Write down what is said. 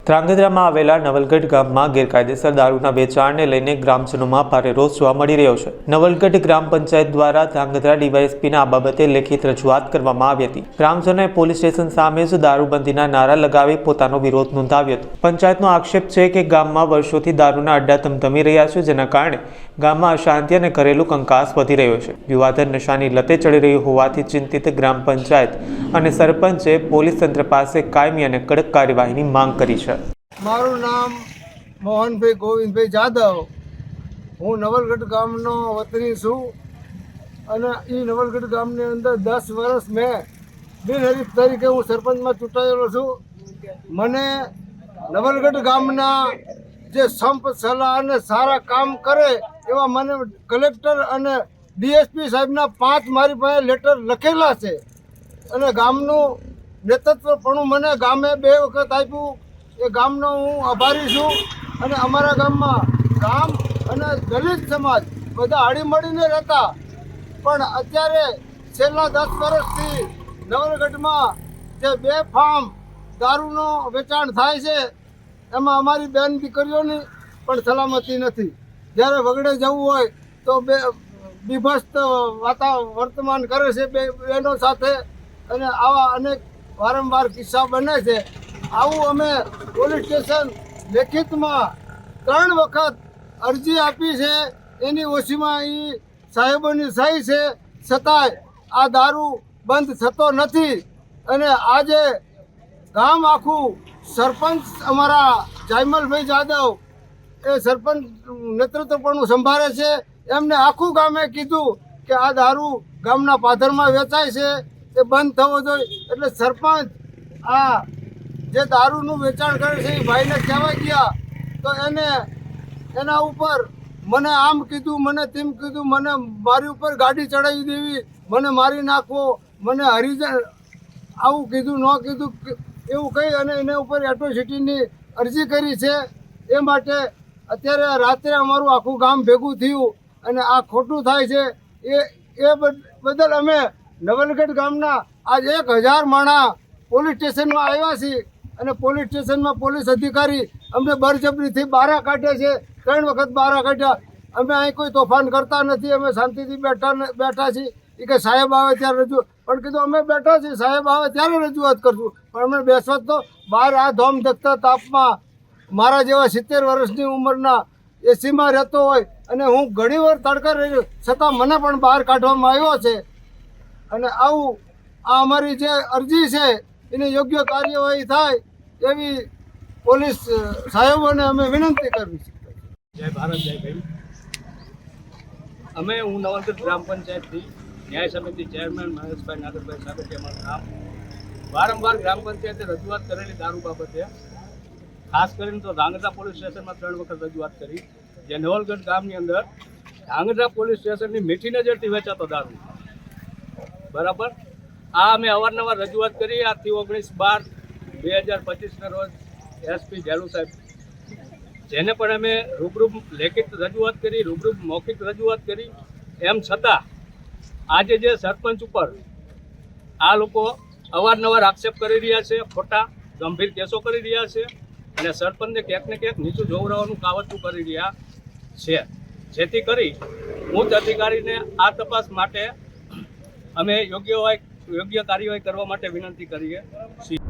ધ્રાંગધ્રામાં આવેલા નવલગઢ ગામમાં ગેરકાયદેસર દારૂના વેચાણને લઈને ગ્રામજનોમાં ભારે રોષ જોવા મળી રહ્યો છે। નવલગઢ ગ્રામ પંચાયત દ્વારા ધ્રાંગધ્રા ડીવાયએસપીને આ બાબતે લેખિત રજૂઆત કરવામાં આવી હતી। ગ્રામજનોએ પોલીસ સ્ટેશન સામે જ દારૂબંધીના નારા લગાવી પોતાનો વિરોધ નોંધાવ્યો હતો। પંચાયતનો આક્ષેપ છે કે ગામમાં વર્ષોથી દારૂના અડ્ડા ધમધમી રહ્યા છે, જેના કારણે ગામમાં અશાંતિ અને ઘરેલું કંકાસ વધી રહ્યો છે। યુવાધન નશાની લતે ચડી રહી હોવાથી ચિંતિત ગ્રામ પંચાયત અને સરપંચે પોલીસ તંત્ર પાસે કાયમી અને કડક કાર્યવાહીની માંગ કરી છે। મારું નામ મોહનભાઈ ગોવિંદભાઈ જાદવ। હું નવલગઢ ગામનો વતની છું અને એ નવલગઢ ગામની અંદર 10 વર્ષ મેં બિનહરીફ તરીકે હું સરપંચમાં ચૂંટાયેલો છું। મને નવલગઢ ગામના જે સંપ સલાહ અને સારા કામ કરે એવા મને કલેક્ટર અને ડીએસપી સાહેબના 5 મારી પાસે લેટર લખેલા છે અને ગામનું નેતૃત્વ પણ મને ગામે 2 વખત આપ્યું। એ ગામનો હું આભારી છું અને અમારા ગામમાં ગામ અને દલિત સમાજ બધા હળીમળીને રહેતા, પણ અત્યારે છેલ્લા 10 વર્ષથી નવલગઢમાં જે બેફામ દારૂનો વેચાણ થાય છે એમાં અમારી બેન દીકરીઓની પણ સલામતી નથી। જ્યારે વગડે જવું હોય તો બીભત્સ વર્તમાન કરે છે બહેનો સાથે અને આવા અનેક વારંવાર કિસ્સા બને છે। આવું અમે પોલીસ સ્ટેશન લેખિતમાં 3 વખત અરજી આપી છે, એની ઓછીમાં એ સાહેબોની સહી છે, છતાંય આ દારૂ બંધ થતો નથી। અને આજે ગામ આખું સરપંચ અમારા જાયમલભાઈ જાદવ એ સરપંચ નેતૃત્વ પણ સંભાળે છે, એમને આખું ગામે કીધું કે આ દારૂ ગામના પાદરમાં વેચાય છે એ બંધ થવો જોઈએ। એટલે સરપંચ આ જે દારૂનું વેચાણ કરે છે એ ભાઈને કહેવા ગયા તો એના ઉપર મને આમ કીધું, મને તેમ કીધું, મને મારી ઉપર ગાડી ચડાવી દેવી, મને મારી નાખવો, મને હરિજન આવું કીધું ન કીધું એવું કહી અને એના ઉપર એટ્રોસિટીની અરજી કરી છે। એ માટે અત્યારે રાત્રે અમારું આખું ગામ ભેગું થયું અને આ ખોટું થાય છે એ બદલ અમે નવલગઢ ગામના આજ 1000 માણસ પોલીસ સ્ટેશનમાં આવ્યા છીએ અને પોલીસ સ્ટેશનમાં પોલીસ અધિકારી અમને બળજબરીથી બહાર કાઢે છે। 3 વખત બહાર કાઢ્યા। અમે અહીં કોઈ તોફાન કરતા નથી, અમે શાંતિથી બેઠા છીએ। એ કે સાહેબ આવે ત્યારે રજૂઆત, પણ કીધું અમે બેઠા છીએ, સાહેબ આવે ત્યારે રજૂઆત કરશું, પણ અમે બેસવા તો બહાર આ ધોમ ધકતા તાપમાં મારા જેવા 70 વર્ષની ઉંમરના એસીમાં રહેતો હોય અને હું ઘણીવાર તડકા રહ્યો છતાં મને પણ બહાર કાઢવામાં આવ્યો છે। અને આવું આ અમારી જે અરજી છે એની યોગ્ય કાર્યવાહી થાય એવી પોલીસ સાહેબોને અમે વિનંતી કરવી છે। જય ભારત, જય ભીમ। અમે હું નવલગઢ ગ્રામ પંચાયતથી ન્યાય સમિતિ ચેરમેન મહેશભાઈ નાગરભાઈ સાબેટી અમારું નામ। વારંવાર ગ્રામ પંચાયતે રજૂઆત કરેલી દારૂ બાબતે, ખાસ કરીને તો ધ્રાંગધ્રા પોલીસ સ્ટેશનમાં 3 વખત રજૂઆત કરી, જે નવલગઢ ગામની અંદર ધ્રાંગધ્રા પોલીસ સ્ટેશનની મીઠી નજરથી વેચાતો દારૂ બરાબર। આ અમે અવારનવાર રજૂઆત કરી। આજથી 19/12/2025ના રોજ એસપી જેલુ સાહેબ જેને પણ અમે રૂબરૂ લેખિત રજૂઆત કરી, રૂબરૂ મૌખિક રજૂઆત કરી, એમ છતાં આજે જે સરપંચ ઉપર આ લોકો અવારનવાર આક્ષેપ કરી રહ્યા છે, ખોટા ગંભીર કેસો કરી રહ્યા છે અને સરપંચને ક્યાંક ને ક્યાંક નીચું જોવડાવવાનું કાવતરું કરી રહ્યા છે, જેથી કરી ઉચ્ચ અધિકારીને આ તપાસ માટે અમે યોગ્ય કાર્યવાહી કરવા માટે વિનંતી કરીએ છીએ।